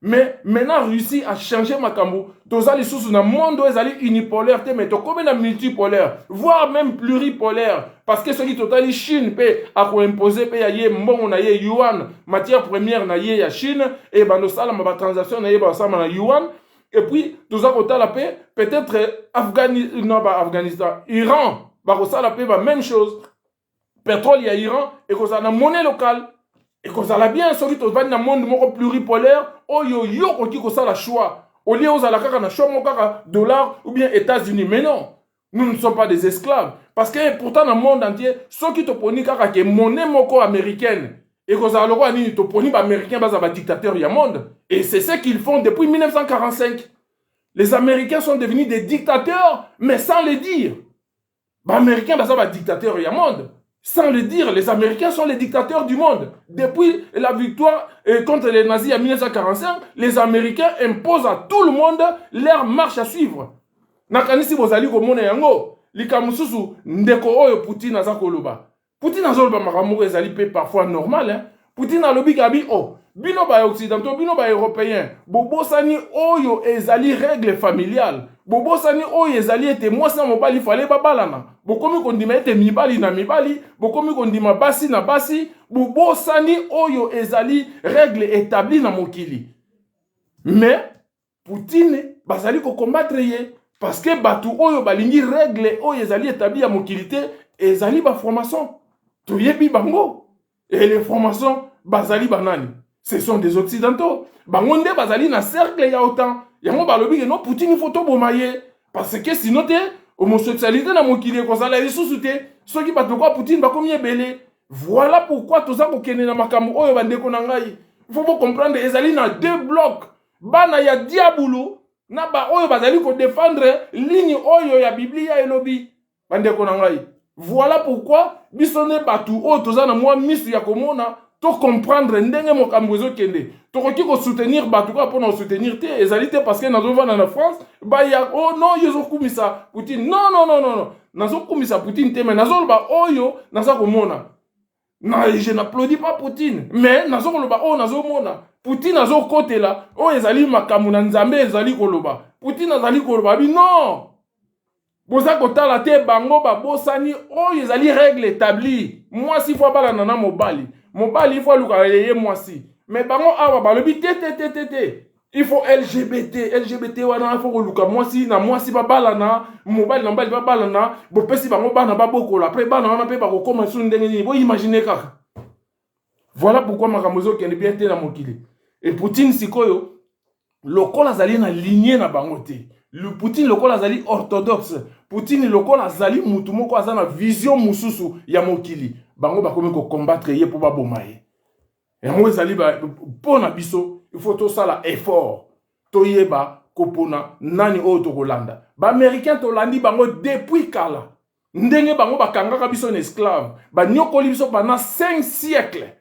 Mais maintenant Russie a changé makambo. Tozali sous na monde ezali unipolaire te mais to comme na multipolaire, voire même pluripolaire parce que ce qui totali Chine peut a ko imposer pe ya ye mbongo na ye yuan, matière première na ye ya Chine et bando sala ma transaction na ye ba sama na yuan et puis toza kota la paix peut-être Afghanistan, Iran ba ko sala paix ba même chose. Pétrole ya Iran et ko na monnaie locale. Et qu'on a bien sorti dans le monde pluripolaire, on dit qu'on a le choix. Au lieu où on a le choix, dollar ou bien États-Unis. Mais non, nous ne sommes pas des esclaves. Parce que pourtant, dans le monde entier, ceux qui te poni que monnaie américaine, et qu'on a le droit de poni américain, c'est dictateur du monde. Et c'est ce qu'ils font depuis 1945. Les Américains sont devenus des dictateurs, mais sans le dire. Les Américains, c'est dictateur du monde. Sans le dire, les Américains sont les dictateurs du monde. Depuis la victoire contre les nazis en 1945, les Américains imposent à tout le monde leur marche à suivre. Nakanisi bozali komona yango, likamususu ndeko oyo Poutine aza koloba. Poutine azoloba makambo ezali pe parfois normal hein. Poutine alobi kabi oh, bino ba occidentaux, bino ba européens, bobosani oyo ezali règle familiale. Bobosani oyo ezali ete mwasi na mobali fallait babalana. Bokomi kondima ete mibali na mibali, bokomi kondima basi na basi, bobosani oyo ezali règle établie na mokili. Mais Poutine bazali ko combattre ye parce que batu oyo balingi règle oyo ezali établie ya mokili te ezali ba formation. Toyebi bango. Et les formations bazali banani. Ce sont des occidentaux. Bangonde bazali na cercle ya autant. Yango balobi que non Poutine faut to bomaye parce que sinon te homosexualité na mokili ko sala lisusu te ceux qui bato kwa Poutine ba komi ebele. Voilà pourquoi toza ko kene na makambo oyo bandeko na ngai. Il faut comprendre ezali na deux blocs. Bana ya diabulu na ba oyo bazali ko défendre ligne oyo ya Biblia elobi bandeko na ngai. Voilà pourquoi bisone batu oyo toza na mwa misu ya komona to comprendre ndenge mokambo ezo kende. Tokoki ko soutenir batu kwa pona soutenir te ezali te parce que nazo vana na France ba ya oh non yezo kumisa Poutine non nazo kumisa Poutine te mais nazo ba oyo naza komona. Na je n'applaudis pas Poutine mais nazo koloba oh nazo mona Poutine nazo kotela oh ezali makambo na nzambe ezali koloba Poutine azali koloba bi non. Boza kotala te bango ba bosani oyo ezali règle établie. Moi si fois bala nana mobali il faut lukaleye moi si. Mais bango awa balobi te. Il faut LGBT wana il faut luka moi si ba bala na mobali na mbali ba bala na bo pesi bango bana ba bokola après bana wana pe ba ko koma su ndenge ni bo imaginer kaka. Voilà pourquoi makambo zo kende bien te na mokili. Et Poutine sikoyo lokola zali na lignée na bango te. Le Poutine lokola azali orthodoxe. Poutine lokola azali mutu moko azana vision mususu ya mokili. Bango bakomi ko combattre ye po ba bomaye. Et moi ezali ba pona biso, il faut to sala effort. To yeba kopona nani oyo to kolanda. Ba américain to landi bango depuis kala. Ndenge bango bakangaka biso en esclave. Ba nyokoli biso pendant 5 siècles.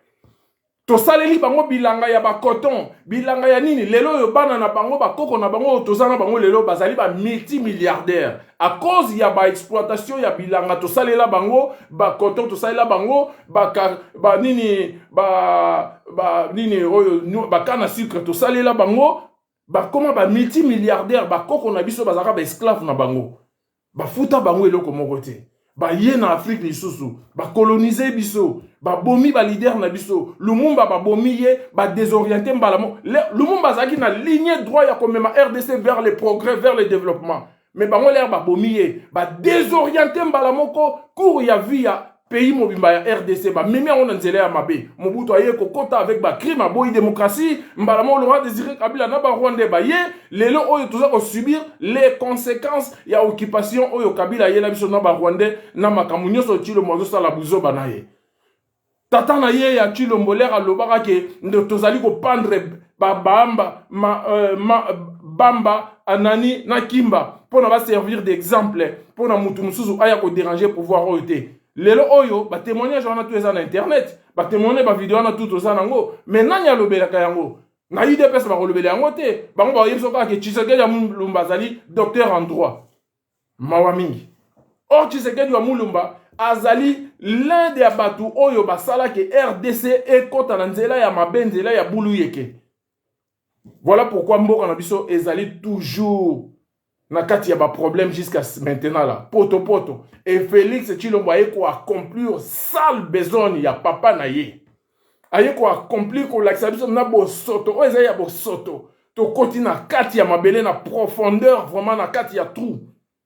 To saleli bango bilanga ya ba coton, bilanga ya nini lelo yo bana na bango ba koko na bango to sana bango lelo bazali ba multimilliardaires à cause ya ba exploitation ya bilanga to salela bango ba coton to salela bango ba nini oyo ba kana sucre to salela bango ba comment ba multimilliardaires ba koko na biso bazaka ba esclave na bango ba futa bango eloko moko te. Ba ye na Afrique lisusu ba coloniser biso ba bomi ba leader na biso Lumumba ba bomi ye ba désorienter mbalamo Lumumba zaki na ligne droit ya komema RDC vers le progrès vers le développement mais bango l'air ba bomi ye ba désorienter mbalamo ko cours ya vie ya pays mobimba ya RDC ba memi on nzela ya mabe Mobutu aye kokota avec ba crime a boy démocratie mbalamo Laurent Désiré Kabila na ba Rwanda ba ye lelo oyo toza ko subir les conséquences ya occupation oyo Kabila ye la biso na ba Rwanda na makambo nyonso tilo mozo sala buzo banaye tata na ye ya Tshilo Mbolera lobaka ke ndo tozali ko pendre ba bamba bamba anani na kimba pona ba servir d'exemple pona mutu mususu aya ko déranger pouvoir oyo te. Lelo oyo ba témoignage wana tout ça na internet ba témoigner ba vidéo na tout ça nango mais nanya lobelaka yango na UDPS ba kolobela yango te bango ba yebso ka ke Tshisekedi ya Mulumba zali docteur en droit mawa mingi or Tshisekedi ya Mulumba azali l'un des abatu oyo basala que RDC ekota na nzela ya mabenzela ya bulu yeke. Voilà pourquoi mboka na biso ezali toujours na kati ya ba problème jusqu'à maintenant là. Poto. Et Félix Tshilombo aye ko accomplir sale besogne ya papa na ye. Aye ko accomplir ko lakisa biso na bo soto. O ezali ya bo soto. To koti na kati ya mabele na profondeur vraiment na kati ya trou.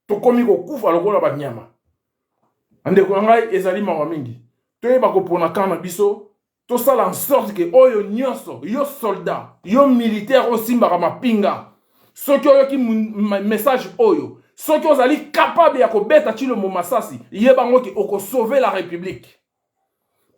To komi ko kufa lokola ba nyama. Ande ko ngai ezali mawa mingi. To yeba ko pona kana biso. To sala en sorte que oyo nyonso, yo soldat, yo militaire osimbaka mapinga. Soki oyo ki message oyo, soki ozali capable ya kobeta Tshilombo masasi, yebango ki oko sauver la République.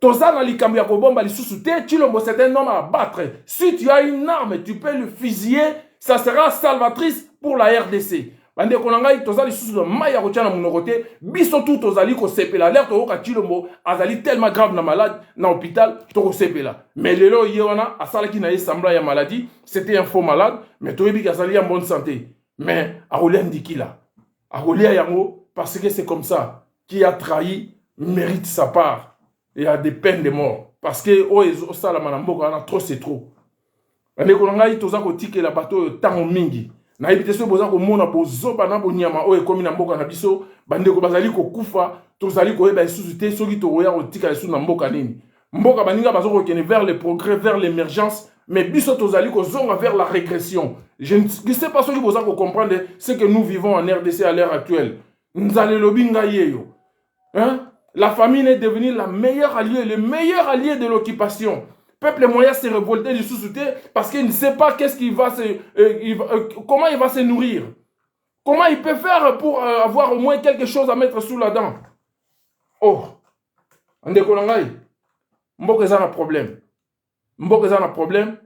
Toza na likambo ya kobomba lisusu te, Tshilombo c'est un homme à battre. Si tu as une arme, tu peux le fusiller, ça sera salvatrice pour la RDC. Bande konangai toza lisusu de maya kotia na monoko te, biso tout tozali ko sepela l'air to ka Tshilombo azali tellement grave na malade na hôpital to ko sepela. Mais lelo yewana asala ki na ye semblant ya maladie, c'était un faux malade, mais to yebi azali en bonne santé. Mais arolia ndikila. Arolia yango parce que c'est comme ça, qui a trahi mérite sa part et a des peines de mort parce que o sala manamboka na trop c'est trop. Bande konangai toza ko tikela bato tango mingi. Na ebite so boza ko mona bozoba na bonyama o ekomi na mboka na biso bandeko bazali ko kufa tozali ko eba isusu te soki to roya ko tika isusu na mboka nini mboka baninga bazo ko kene vers le progrès vers l'émergence mais biso tozali ko zonga vers la régression. Je ne sais pas soki boza ko comprendre ce que nous vivons en RDC à l'heure actuelle. Nzale lobinga yeyo. Hein? La famine est devenue la meilleure alliée, le meilleur allié de l'occupation. Peuple moyen s'est révolté du sous-souté parce qu'il ne sait pas qu'est-ce qu'il va comment il va se nourrir. Comment il peut faire pour avoir au moins quelque chose à mettre sous la dent. Oh, on décollangaï. Mboka za na problème. Mboka za na problème.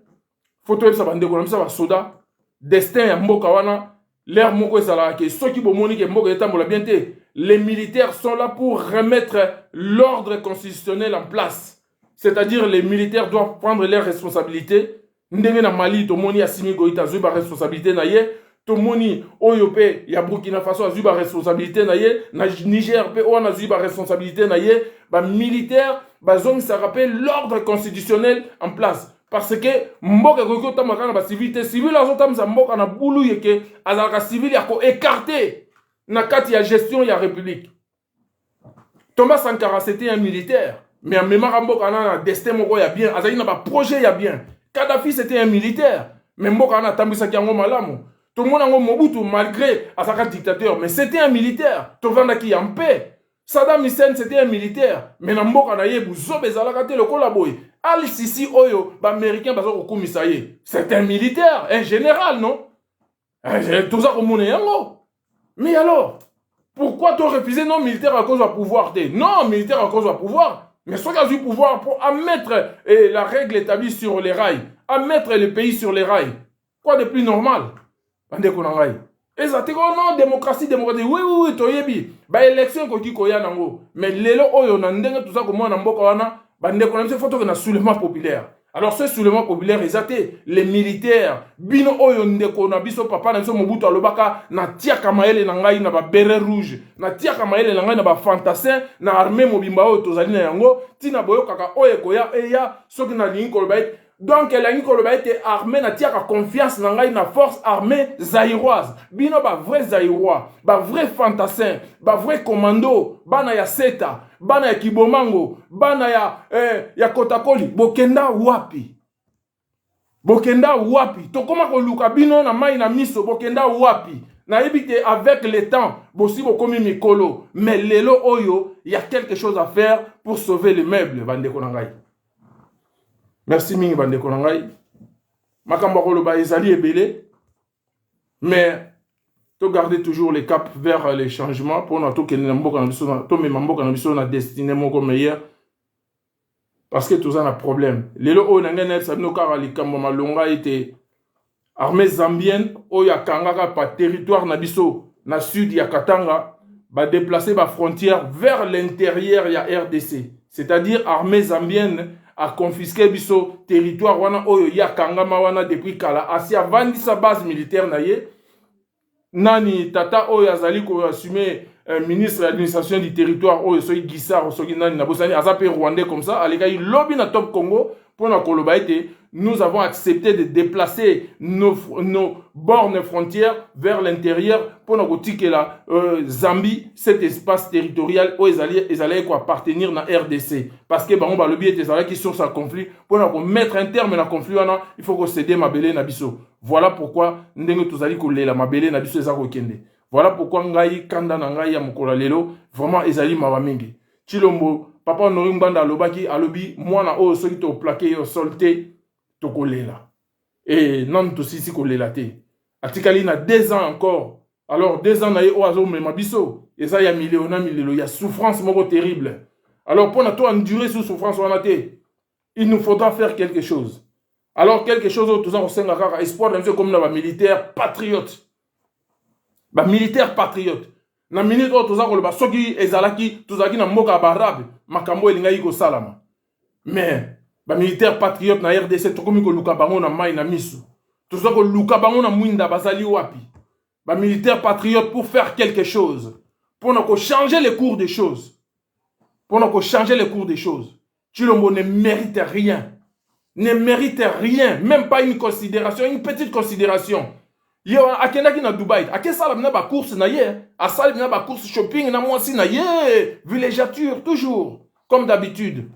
Faut que ça va décollangaï ça va soda. Destin ya mboka wana. L'air moko ezala ke soki bomoni ke mboka etambola bien te. Les militaires sont là pour remettre l'ordre constitutionnel en place. C'est-à-dire les militaires doivent prendre leurs responsabilités. Ndenge na Mali, tomoni Assimi Goïta zuba responsabilité na ye. Tomoni Oyope, ya Burkina Faso zuba responsabilité na ye. Na Niger pe ona zuba responsabilité na ye. Ba militaire, ba zone ça rappelle l'ordre constitutionnel en place. Parce que mboka koko tamaka na ba civilité civile azotam za mboka na bulu yeke azalaka civil ya ko écarté na kati ya gestion ya république. Thomas Sankara c'était un militaire. Mais en même temps, un destin moko ya bien, azali na ba projet ya bien. Kadhafi c'était un militaire, mais mboka na tambisa ki yango malamu. Tout le monde a Mobutu malgré asaka dictateur, mais c'était un militaire. Tovanda ki en paix. Saddam Hussein c'était un militaire, mais na mboka na ye buzo bezalaka te lokola boy. Al-Sisi oyo ba américain bazo ko kumisa ye. C'est un militaire, un général non? Tout ça comme yango. Mais alors, pourquoi tu refuser non militaire à cause du pouvoir? Non militaire à cause du pouvoir. Mais soit qu'il a du pouvoir pour mettre la règle établie sur les rails, à mettre le pays sur les rails. Quoi de plus normal? Et ça te dit, non, démocratie, oui, toyebi. Ba élection ko koya nango. Mais lelo oyo na ndenge tout ça comme na mboka wana, ba ndeko na photo na soulèvement populaire. Alors ce soulèvement populaire exacté les militaires bino oyo ndeko na biso papa na biso Mobutu alobaka na tiaka maele na ngai na ba beret rouge na tiaka maele na ngai na ba fantassin na armée mobimba oyo tozali na yango tina boyo kaka oyo koya eya soki na lingi koloba donc la lingi koloba ete armée na tiaka confiance na ngai na force armée zaïroise bino ba vrai zaïrois ba vrai fantassin ba vrai commando bana ya seta bana ya Kibomango, bana ya Kotakoli, bokenda wapi? Bokenda wapi? Tokoma ko luka bino na mai na miso, bokenda wapi? Na ebite avec le temps, bosi bokomi mikolo, mais lelo oyo, il y a quelque chose à faire pour sauver les meubles, bande konangai. Merci mingi bande konangai. Makamba koloba ezali ebele, mais to garder toujours les caps vers les changements pour nous tout que nous avons destiné mon meilleur parce que tout ça a un problème. Les lots où nous avons ça nous car les camps malonga était armée zambienne où ya kangaka par territoire nabiso na sud ya Katanga va déplacer la frontière vers l'intérieur ya RDC. C'est-à-dire armée zambienne a confisqué biso territoire wana où ya kangama wana depuis kala asi a vendu sa base militaire na ye. Nani tata oyo azali ko assumer ministre de l'administration du territoire, oh, soki Guissard, soki nani, nabosani, azape rwandais comme ça, aleka yi lobby na top Congo, pour na koloba ete, nous avons accepté de déplacer nos bornes frontières vers l'intérieur pour nous que la Zambie, cet espace territorial où ils allaient appartenir à la RDC. Parce que on va le biais qui sont sans conflit pour nous mettre un terme à la conflit, il faut que céder ma belé nabiso. Voilà pourquoi nous allons coller la ma belé nabiso ezakokende. Voilà pourquoi ngai kanda na ngai ya mukolo lelo vraiment ezali mawamingi. Chilombo papa Honoré Banda lobaki alobi mwana o soki to plaqué yo solté to kolela. Et non to sisi kolela te. Atikali na 2 ans encore. Alors 2 ans na ye o azo mema biso. Eza ya milliona milelo ya souffrance moko terrible. Alors pour na to endurer sous souffrance wana te, il nous faudra faire quelque chose. Alors quelque chose au toza kosenga kaka espoir de comme na ba militaire patriote. Ba militaire patriote. Na minute o toza koloba soki ezalaki tozaki na mboka barabe makambo elinga yiko salama. Mais ba militaire patriote na RDC tokomi ko luka bango na mai na misu. Toza ko luka bango na mwinda bazali wapi. Ba militaire patriote pour faire quelque chose. Pour nous changer les cours des choses. Pour nous changer les cours des choses. Chilombo ne mérite rien. Ne mérite rien. Même pas une considération, une petite considération. Yo akendaki na Dubaï, ake salam na ba course na ye, a salam na ba course shopping na moi aussi na ye, villégiature toujours comme d'habitude.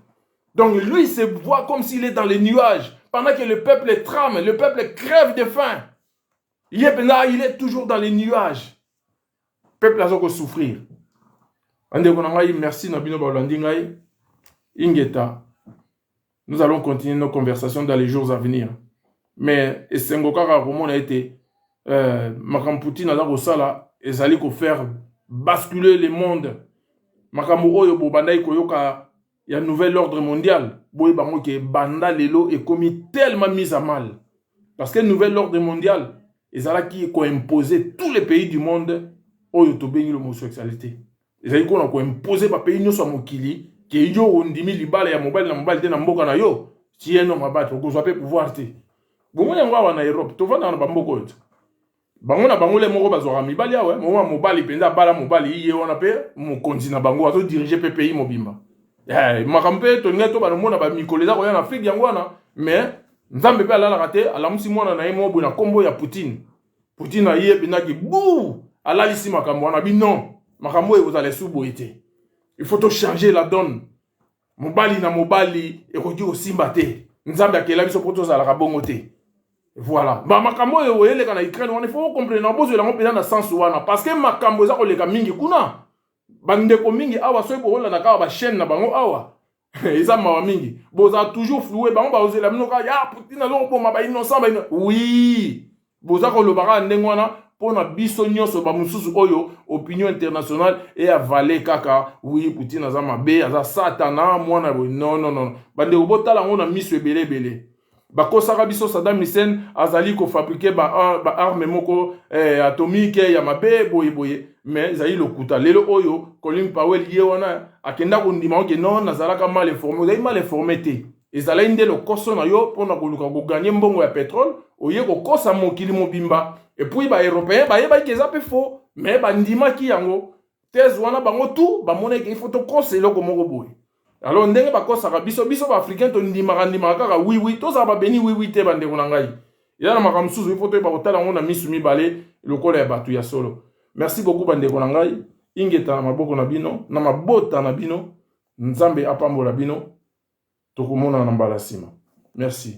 Donc lui il se voit comme s'il est dans les nuages pendant que le peuple trame, le peuple crève de faim. Il est là, il est toujours dans les nuages. Le peuple a zoko souffrir. Ande konangai merci na bino ba landi ngai. Ingeta. Nous allons continuer nos conversations dans les jours à venir. Mais esengo kaka comment a été Makam Poutine a sala ezali ko faire basculer le monde. Makambo oyo bobandai koyoka ya nouvel ordre mondial. Boy bango ke banda lelo est commis tellement mis à mal. Parce que nouvel ordre mondial ezala qui ko imposer tous les pays du monde oyo to bengi l'homosexualité. Ezali ko na ko imposer ba pays nyoso mokili ke yo ondimi libala ya mobile na mobile te na mboka na yo. Si eno mabata ko zo pe pouvoir te. Bongo yango wa na Europe to vana na bamboko yo. Bango na bango le moko bazwaka mibali awe moma mobali penza bala mobali iye wana pe mokonzi na bango azo diriger pays mobimba makampe to ngeto bana mona ba mikoleza ko ya na Afrique yango wana mais nzambe pe alala kate alamusi mwana na ye mobo na kombo ya Poutine na iye binaki bou alalisi makambo wana bi non makambo e ozale subo ete il faut to changer la donne mobali na mobali e ko di osimba te nzambe akela biso poto za la bongo te. Voilà. Bah makambo yo ele kana Ukraine on il faut comprendre na bozo la ngopela na sens wana parce que makambo za ko leka mingi kuna bande ko mingi awa so ko na ka ba chaîne na bango awa eza mawa mingi boza toujours floué bango ba ozela mnoka ya Poutine lo ko ma ba innocent ba oui boza ko lo bara ndengwana pona biso nyonso ba mususu oyo opinion internationale et avalé kaka oui Poutine aza mabe aza satana mwana non bande ko botala ngona miso ebele bakosaka biso Saddam Hussein azali ko fabriquer ba arme moko atomique ya mabe boye mais zali lokuta lelo oyo Colin Powell ye wana akenda ko ndima ke non nazalaka mal informé zali mal informé te ezala inde lo koso na yo pona ko luka ko gagner mbongo ya pétrole oye ko kosa mokili mobimba et puis ba européen ba yeba ke zape faux mais ba ndima ki yango thèse wana bango tout ba moneke il faut to kosa eloko moko boye. Alors ndenge bakosaka biso ba africain to ndimaka kaka oui to za ba beni oui te bande kuna ngai ila na makamsuzu ifoto ba kotala ngona misu mibale lokola ya batu ya solo. Merci beaucoup bande kuna ngai ingeta na maboko na bino na mabota na bino nzambe apambola bino tokomona na mbala sima. Merci.